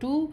2।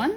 1।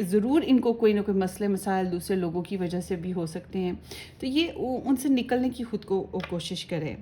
ضرور ان کو کوئی نہ کوئی مسئلے مسائل دوسرے لوگوں کی وجہ سے بھی ہو سکتے ہیں، تو یہ ان سے نکلنے کی خود کو کوشش کریں.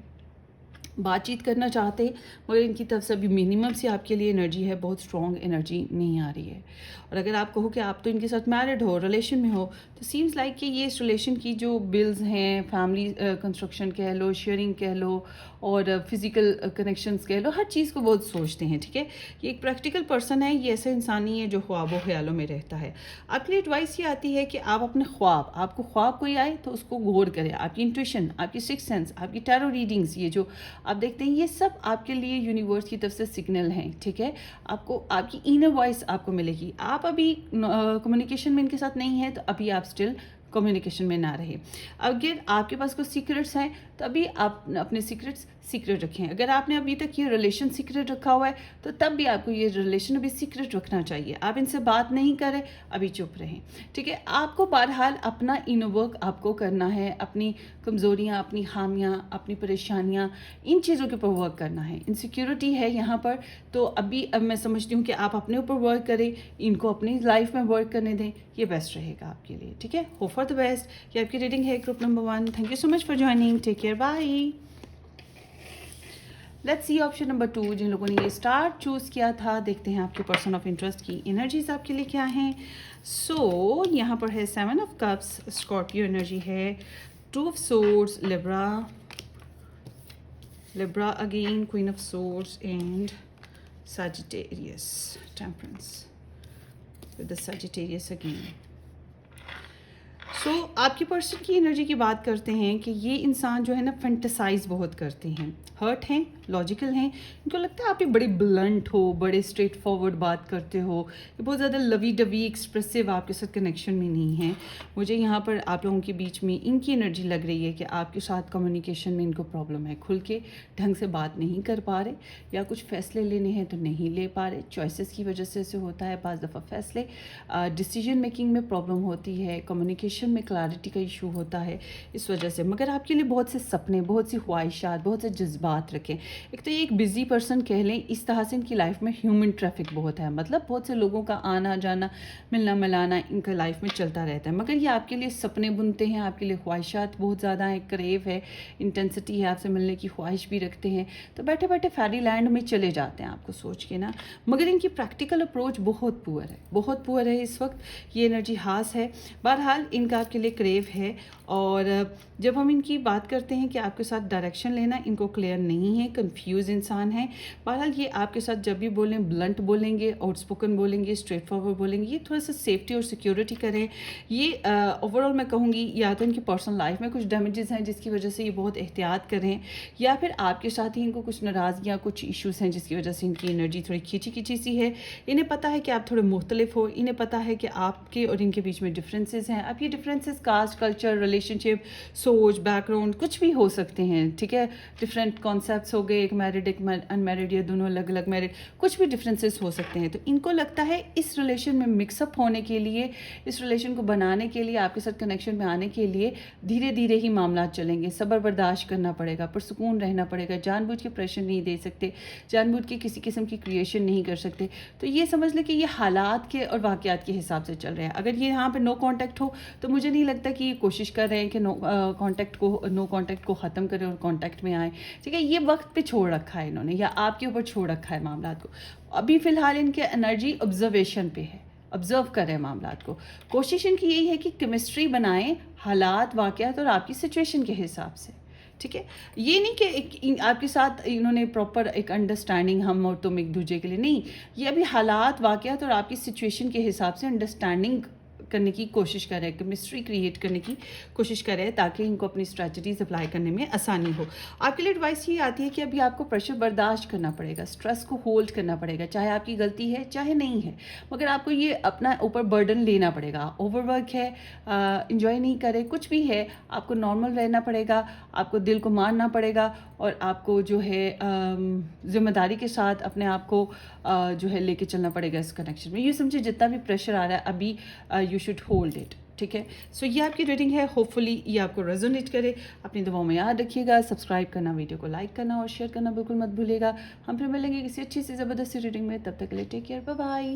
بات چیت کرنا چاہتے مگر ان کی طرف سے ابھی منیمم سی آپ کے لیے انرجی ہے، بہت اسٹرانگ انرجی نہیں آ رہی ہے. اور اگر آپ کہو کہ آپ تو ان کے ساتھ میرڈ ہو، ریلیشن میں ہو، تو سیمز لائک کہ یہ اس ریلیشن کی جو بلز ہیں، فیملی کنسٹرکشن کہہ لو، شیئرنگ کہہ لو، اور فزیکل کنیکشنز کہہ لو، ہر چیز کو بہت سوچتے ہیں. ٹھیک ہے، یہ ایک پریکٹیکل پرسن ہے، یہ ایسا انسان نہیں ہے جو خواب و خیالوں میں رہتا ہے. آپ کے لیے ایڈوائس یہ آتی ہے کہ آپ اپنے آپ کو خواب کوئی آئے تو اس کو غور کریں. آپ کی انٹویشن، آپ کی سکس سینس، آپ کی ٹیرو ریڈنگز، یہ جو آپ دیکھتے ہیں، یہ سب آپ کے لیے یونیورس کی طرف سے سگنل ہیں. ٹھیک ہے، آپ کو آپ کی انر وائس آپ کو ملے گی. آپ ابھی کمیونیکیشن میں ان کے ساتھ نہیں ہیں تو ابھی آپ اسٹل کمیونیکیشن میں نہ رہے. اگر آپ کے پاس کوئی سیکرٹس ہیں تو ابھی آپ اپنے سیکرٹس سیکرٹ رکھیں. اگر آپ نے ابھی تک یہ ریلیشن سیکرٹ رکھا ہوا ہے تو تب بھی آپ کو یہ ریلیشن ابھی سیکرٹ رکھنا چاہیے. آپ ان سے بات نہیں کریں، ابھی چپ رہیں. ٹھیک ہے، آپ کو بہرحال اپنا انر ورک آپ کو کرنا ہے. اپنی کمزوریاں، اپنی خامیاں، اپنی پریشانیاں، ان چیزوں کے اوپر ورک کرنا ہے. انسیکیورٹی ہے یہاں پر، تو اب میں سمجھتی ہوں کہ آپ اپنے اوپر ورک کریں، ان کو اپنی لائف میں ورک کرنے دیں. یہ بیسٹ رہے گا آپ کے لیے. ٹھیک ہے، ہوپ فار دا بیسٹ. یہ آپ کی ریڈنگ ہے group number 1. Thank you so much for joining. Take care, by. Let's see option number 2. جن لوگوں نے یہ اسٹار چوز کیا تھا، دیکھتے ہیں آپ کے پرسن آف انٹرسٹ کی انرجیز آپ کے لیے کیا ہیں. سو یہاں پر ہے 7 آف کپس، اسکارپیو انرجی ہے. 2 of سورڈز، Libra again, Queen of Swords, and Sagittarius, Temperance, with the Sagittarius again. سو آپ کے پرسن کی انرجی کی بات کرتے ہیں کہ یہ انسان جو ہے نا فینٹیسائز بہت کرتے ہیں، ہرٹ ہیں، لاجیکل ہیں. ان کو لگتا ہے آپ بڑے بلنٹ ہو، بڑے اسٹریٹ فارورڈ بات کرتے ہو، یہ بہت زیادہ لوی ڈوی ایکسپریسو آپ کے ساتھ کنیکشن میں نہیں ہیں. مجھے یہاں پر آپ لوگوں کے بیچ میں ان کی انرجی لگ رہی ہے کہ آپ کے ساتھ کمیونیکیشن میں ان کو پرابلم ہے. کھل کے ڈھنگ سے بات نہیں کر پا رہے، یا کچھ فیصلے لینے ہیں تو نہیں لے پا رہے. چوائسیز کی وجہ سے ہوتا ہے بعض دفعہ فیصلے. ڈیسیجن میکنگ میں پرابلم ہوتی ہے. کمیونیکیشن میں کلیئرٹی کا ایشو ہوتا ہے اس وجہ سے. مگر آپ کے لیے بہت سے سپنے، بہت سی خواہشات، بہت سے جذبات رکھیں. ایک تو یہ ایک بزی پرسن کہہ لیں، اس طرح سے ان کی لائف میں ہیومن ٹریفک بہت ہے. مطلب بہت سے لوگوں کا آنا جانا، ملنا ملانا ان کا لائف میں چلتا رہتا ہے. مگر یہ آپ کے لیے سپنے بنتے ہیں، آپ کے لیے خواہشات بہت زیادہ ہیں، کریو ہے، انٹینسٹی ہے، آپ سے ملنے کی خواہش بھی رکھتے ہیں. تو بیٹھے بیٹھے فیری لینڈ میں چلے جاتے ہیں آپ کو سوچ کے نا. مگر ان کی پریکٹیکل اپروچ بہت پور ہے، بہت پور ہے اس وقت. یہ انرجی ہاس ہے. بہرحال ان کا آپ کے لیے کریو ہے. اور جب ہم ان کی بات کرتے ہیں کہ آپ کے ساتھ ڈائریکشن لینا ان کو کلیئر نہیں ہے، کنفیوز انسان ہے. بہرحال یہ آپ کے ساتھ جب بھی بولیں بلنٹ بولیں گے، آؤٹ اسپوکن بولیں گے، اسٹریٹ فارورڈ بولیں گے. یہ تھوڑا سا سیفٹی اور سیکیورٹی کریں. یہ اوور آل میں کہوں گی یا تو ان کی پرسنل لائف میں کچھ ڈیمیجز ہیں جس کی وجہ سے یہ بہت احتیاط کریں، یا پھر آپ کے ساتھ ہی ان کو کچھ ناراضگیاں، کچھ ایشوز ہیں جس کی وجہ سے ان کی انرجی تھوڑی کھینچی کھینچی سی ہے. انہیں پتہ ہے کہ آپ تھوڑے مختلف ہو، انہیں پتہ ہے کہ آپ کے اور ان کے بیچ میں ڈفرینسز ہیں. اب یہ ڈفرینسز کاسٹ، کلچر، ریلیشن شپ، سوچ، بیک گراؤنڈ، کچھ بھی ہو سکتے ہیں. ٹھیک ہے، ڈفرینٹ کانسیپٹس ہو گئے، ایک میرڈ ایک ان میرڈ، یا دونوں الگ الگ میرڈ، کچھ بھی ڈفرینسز ہو سکتے ہیں. تو ان کو لگتا ہے اس ریلیشن میں مکس اپ ہونے کے لیے، اس ریلیشن کو بنانے کے لیے، آپ کے ساتھ کنیکشن میں آنے کے لیے دھیرے دھیرے ہی معاملات چلیں گے. صبر برداشت کرنا پڑے گا، پرسکون رہنا پڑے گا. جان بوجھ کے پریشر نہیں دے سکتے، جان بوجھ کے کسی قسم کی کریشن نہیں کر سکتے. تو یہ سمجھ لیں کہ یہ حالات کے اور واقعات کے حساب سے چل رہے ہیں. اگر یہ یہاں پہ نو کانٹیکٹ ہو تو مجھے نہیں لگتا کہ یہ کوشش کر رہے ہیں کہ نو کانٹیکٹ کو ختم کریں اور کانٹیکٹ میں آئیں. ٹھیک ہے، یہ وقت پہ چھوڑ رکھا ہے انہوں نے، یا آپ کے اوپر چھوڑ رکھا ہے معاملات کو. ابھی فی الحال ان کے انرجی آبزرویشن پہ ہے، آبزرو کریں معاملات کو. کوشش ان کی یہی ہے کہ کیمسٹری بنائیں حالات، واقعات اور آپ کی سچویشن کے حساب سے. ٹھیک ہے، یہ نہیں کہ آپ کے ساتھ انہوں نے پراپر ایک انڈرسٹینڈنگ ہم اور تم ایک دوسرے کے لیے نہیں. یہ ابھی حالات، واقعات اور آپ کی سچویشن کے حساب سے انڈرسٹینڈنگ کرنے کی کوشش کر رہے ہیں، کیمسٹری کریٹ کرنے کی کوشش کر رہے ہیں تاکہ ان کو اپنی اسٹریٹجیز اپلائی کرنے میں آسانی ہو. آپ کے لیے ایڈوائس یہ آتی ہے کہ ابھی آپ کو پریشر برداشت کرنا پڑے گا، اسٹریس کو ہولڈ کرنا پڑے گا، چاہے آپ کی غلطی ہے چاہے نہیں ہے، مگر آپ کو یہ اپنا اوپر برڈن لینا پڑے گا. اوور ورک ہے، انجوائے نہیں کرے، کچھ بھی ہے، آپ کو نارمل رہنا پڑے گا، آپ کو دل کو مارنا پڑے گا، اور آپ کو جو ہے ذمہ داری کے ساتھ اپنے آپ کو جو ہے لے کے چلنا پڑے گا اس کنیکشن میں. یہ سمجھے جتنا بھی پریشر آ رہا ہے ابھی یو شوڈ ہولڈ اٹ. ٹھیک ہے، سو یہ آپ کی ریڈنگ ہے. ہوپ فلی یہ آپ کو ریزونیٹ کرے. اپنی دعاؤں میں یاد رکھیے گا، سبسکرائب کرنا، ویڈیو کو لائک کرنا اور شیئر کرنا بالکل مت بھولے گا. ہم پھر ملیں گے کسی اچھی سی زبردستی ریڈنگ میں. تب تک کے لیے ٹیک کیئر، بائے بائے.